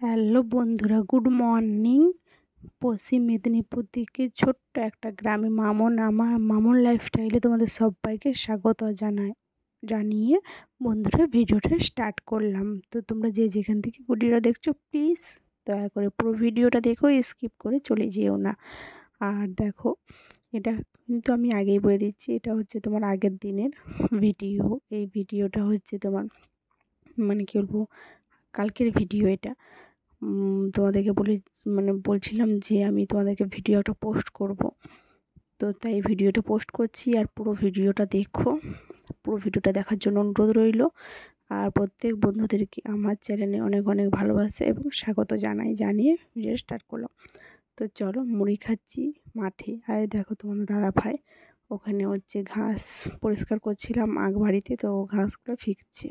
Hello বন্ধুরা, good morning. পশ্চিম মেদিনীপুর থেকে ছোট্ট একটা গ্রামে মামুন লাইফস্টাইলে তোমাদের সবাইকে স্বাগত জানিয়ে বন্ধুরা ভিডিওটা স্টার্ট করলাম। তো তোমরা যে যেখান থেকে ভিডিওটা দেখছো প্লিজ দয়া করে পুরো ভিডিওটা দেখো, স্কিপ করে চলে যেও না। আর দেখো, এটা কিন্তু আমি আগেই বলে দিচ্ছি, এটা হচ্ছে তোমার আগের দিনের ভিডিও। এই ভিডিওটা হচ্ছে তোমার কী বলবো, কালকের ভিডিও এটা। তোমাদেরকে বলছিলাম যে আমি তোমাদেরকে ভিডিও একটা পোস্ট করব, তো তাই ভিডিওটা পোস্ট করছি। আর পুরো ভিডিওটা দেখো, পুরো ভিডিওটা দেখার জন্য অনুরোধ রইল। আর প্রত্যেক বন্ধুদেরকে আমার চ্যানেলে অনেক অনেক ভালোবাসা এবং স্বাগত জানিয়ে ভিডিও স্টার্ট করলাম। তো চলো, মুড়ি খাচ্ছি মাঠে। আর দেখো তোমাদের দাদা ভাই ওখানে হচ্ছে ঘাস পরিষ্কার করছিলাম বাড়িতে, তো ঘাসগুলো ফিকছে।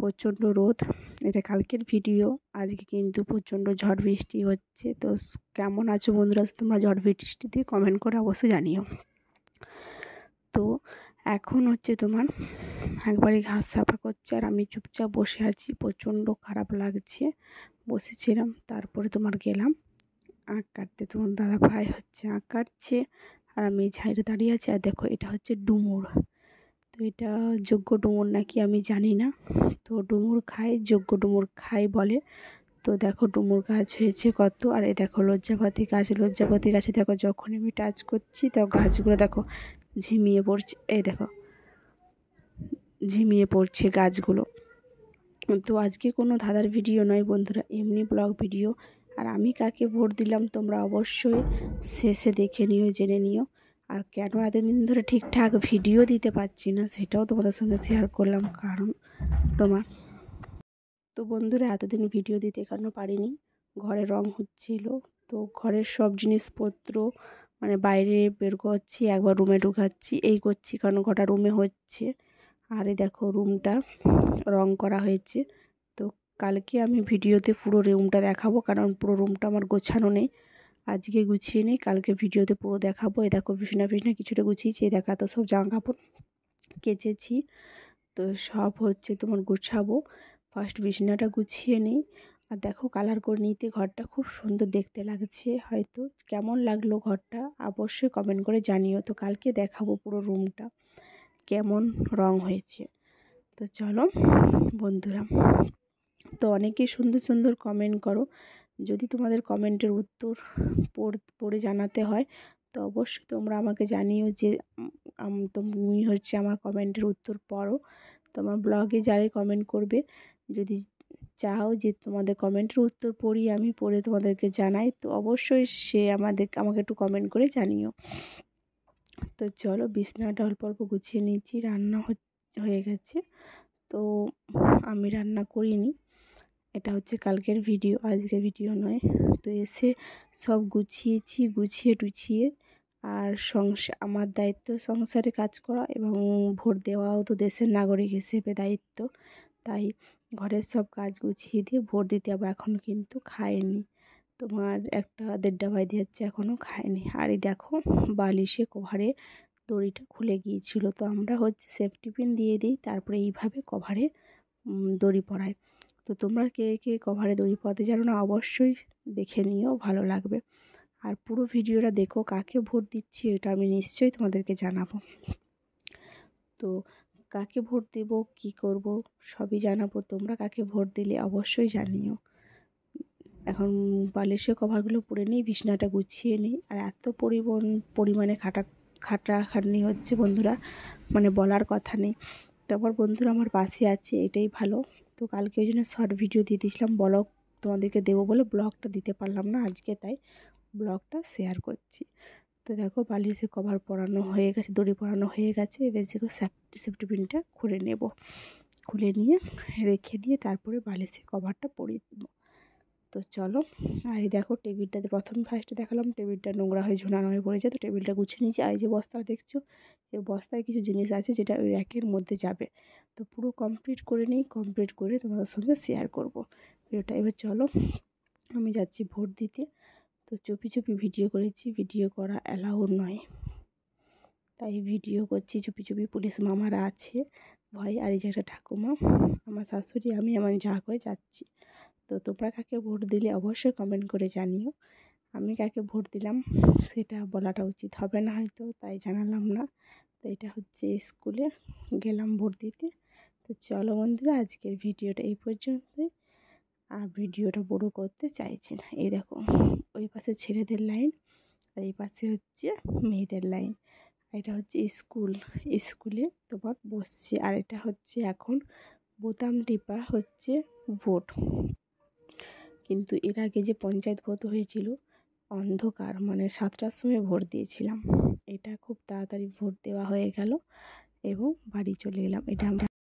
প্রচণ্ড রোদ, এটা কালকের ভিডিও। আজকে কিন্তু প্রচণ্ড ঝড় বৃষ্টি হচ্ছে। তো কেমন আছো বন্ধুরা তোমরা? ঝড় বৃষ্টিতে কমেন্ট করে অবশ্যই জানিও। তো এখন হচ্ছে তোমার একবারই ঘাস সাফা করছে আর আমি চুপচাপ বসে আছি, প্রচণ্ড খারাপ লাগছে। বসেছিলাম, তারপরে তোমার গেলাম আখ কাটতে। তোমার দাদা ভাই হচ্ছে আখ কাটছে আর আমি ছাইরে দাঁড়িয়ে আছি। আর দেখো, এটা হচ্ছে ডুমুর। তো এটা যোগ্য ডুমুর নাকি আমি জানি না, তো ডুমুর খাই, যোগ্য ডুমুর খাই বলে। তো দেখো ডুমুর গাছ হয়েছে কত। আর এই দেখো লজ্জাপাতি গাছে দেখো যখন আমি টাচ করছি তো গাছগুলো দেখো ঝিমিয়ে পড়ছে। এই দেখো ঝিমিয়ে পড়ছে গাছগুলো। তো আজকে কোনো ধাঁধার ভিডিও নয় বন্ধুরা, এমনি ব্লগ ভিডিও। আর আমি কাকে ভোট দিলাম তোমরা অবশ্যই শেষে দেখে নিও, জেনে নিও। আর কেন এতদিন ধরে ঠিকঠাক ভিডিও দিতে পারছি না সেটাও তোমাদের সঙ্গে শেয়ার করলাম, কারণ তো বন্ধুরা এতদিন ভিডিও দিতে কেন পারিনি, ঘরে রং হচ্ছিল। তো ঘরের সব জিনিসপত্র বাইরে বের করছি, একবার রুমে ঢুকাচ্ছি, এই করছি, কারণ ঘরটা রুমে হচ্ছে। আর এই দেখো রুমটা রং করা হয়েছে। তো কালকে আমি ভিডিওতে পুরো রুমটা দেখাবো, কারণ পুরো রুমটা আমার গোছানো নেই, আজকে গুছিয়ে নিই, কালকে ভিডিওতে পুরো দেখাবো। এই দেখো বিছানা কিছুটা গুছিয়েছি, এই দেখা তো সব জামা কাপড় কেচেছি। তো সব হচ্ছে তোমার গোছাবো। ফার্স্ট বিছানাটা গুছিয়ে নিই। আর দেখো কালার করে নিতে ঘরটা খুব সুন্দর দেখতে লাগছে। হয়তো কেমন লাগলো ঘরটা অবশ্যই কমেন্ট করে জানিও। তো কালকে দেখাবো পুরো রুমটা কেমন রং হয়েছে। তো চলো বন্ধুরা, তো অনেকেই সুন্দর সুন্দর কমেন্ট করো। যদি তোমাদের কমেন্টের উত্তর পড়ে জানাতে হয় তো অবশ্যই তোমরা আমাকে জানিও যে তুমি হচ্ছে আমার কমেন্টের উত্তর পড়ো। তোমার ব্লগে যারাই কমেন্ট করবে, যদি চাও যে তোমাদের কমেন্টের উত্তর পড়ি, আমি পড়ে তোমাদেরকে জানাই, তো অবশ্যই আমাকে একটু কমেন্ট করে জানিও। তো চলো, বিছানাটা অল্প অল্প গুছিয়ে নিয়েছি, রান্না হয়ে গেছে। তো আমি রান্না করিনি, এটা হচ্ছে কালকের ভিডিও, আজকের ভিডিও নয়। তো এসে সব গুছিয়েছি, গুছিয়ে টুছিয়ে। আর আমার দায়িত্ব সংসারে কাজ করা এবং ভোট দেওয়াও তো দেশের নাগরিক হিসেবে দায়িত্ব। তাই ঘরের সব কাজ গুছিয়ে দিয়ে ভোট দিতে হবে। এখন কিন্তু খায়নি, তোমার 1-1.5টা বাজে যাচ্ছে, এখনও খায়নি। আর এই দেখো বালিশে কভারে দড়িটা খুলে গিয়েছিল, তো আমরা হচ্ছে সেফটি পিন দিয়ে দিই, তারপরে এইভাবে কভারে দড়ি পরাই। তো তোমরা কে কে কভারে দড়ি পরাতে জানো না অবশ্যই দেখে নিও, ভালো লাগবে। আর পুরো ভিডিওটা দেখো, কাকে ভোট দিচ্ছি এটা আমি নিশ্চয়ই তোমাদেরকে জানাবো। তো কাকে ভোট দেব, কি করব সবই জানাবো। তোমরা কাকে ভোট দিলে অবশ্যই জানিও। এখন বালিশের কভারগুলো পরে নিই, বিছানাটা গুছিয়ে নিই। আর এত পরিমাণে খাটাখাটনি হচ্ছে বন্ধুরা, বলার কথা নেই। তো আমার বন্ধুরা আমার পাশে আছে, এটাই ভালো। তো কালকে ওই জন্য শর্ট ভিডিও দিয়ে দিয়েছিলাম, ব্লগ তোমাদেরকে দেবো বলে ব্লগটা দিতে পারলাম না আজকে, তাই ব্লগটা শেয়ার করছি। তো দেখো বালিশে কভার পরানো হয়ে গেছে, দড়ি পরানো হয়ে গেছে। এবার দেখো সেফটি পিনটা খুলে নিয়ে রেখে দিয়ে তারপরে বালিশে কভারটা পরিয়ে দেবো। তো চলো, আর এই দেখো টেবিলটাতে ফার্স্টে দেখালাম, টেবিলটা নোংরা হয়ে ঝুলানো হয়ে পড়েছে। তো টেবিলটা গুছিয়ে নিয়েছি। আর এই যে বস্তা দেখছো, এই বস্তায় কিছু জিনিস আছে যেটা ওই র্যাকের মধ্যে যাবে। তো পুরো কমপ্লিট করে নিই, কমপ্লিট করে তোমাদের সঙ্গে শেয়ার করব ভিডিওটা। এবার চলো, আমি যাচ্ছি ভোট দিতে। তো চুপি চুপি ভিডিও করেছি, ভিডিও করা অ্যালাউ নয়, তাই ভিডিও করছি চুপি চুপি। পুলিশ মামারা আছে ভয়। আর এই যে একটা ঠাকুমা, আমার শাশুড়ি, আমি আমার যা করে যাচ্ছি। তো তোমরা কাকে ভোট দিলে অবশ্যই কমেন্ট করে জানিও। আমি কাকে ভোট দিলাম সেটা বলাটা উচিত হবে না হয়তো, তাই জানালাম না। তো এটা হচ্ছে স্কুলে গেলাম ভোট দিতে। তো চলো বন্ধুরা, আজকের ভিডিওটা এই পর্যন্তই। আর ভিডিওটা বড় করতে চাইছি না। এই দেখো, ওই পাশে ছেলেদের লাইন আর এই পাশে হচ্ছে মেয়েদের লাইন। এটা হচ্ছে স্কুলে তোমার বসছে। আর এটা হচ্ছে এখন বোতাম টিপা হচ্ছে ভোট। কিন্তু এর আগে যে পঞ্চায়েত ভোট হয়েছিল অন্ধকার, মানে 7টার সময় ভোট দিয়েছিলাম। এটা খুব তাড়াতাড়ি ভোট দেওয়া হয়ে গেল এবং বাড়ি চলে এলাম। এটা আমরা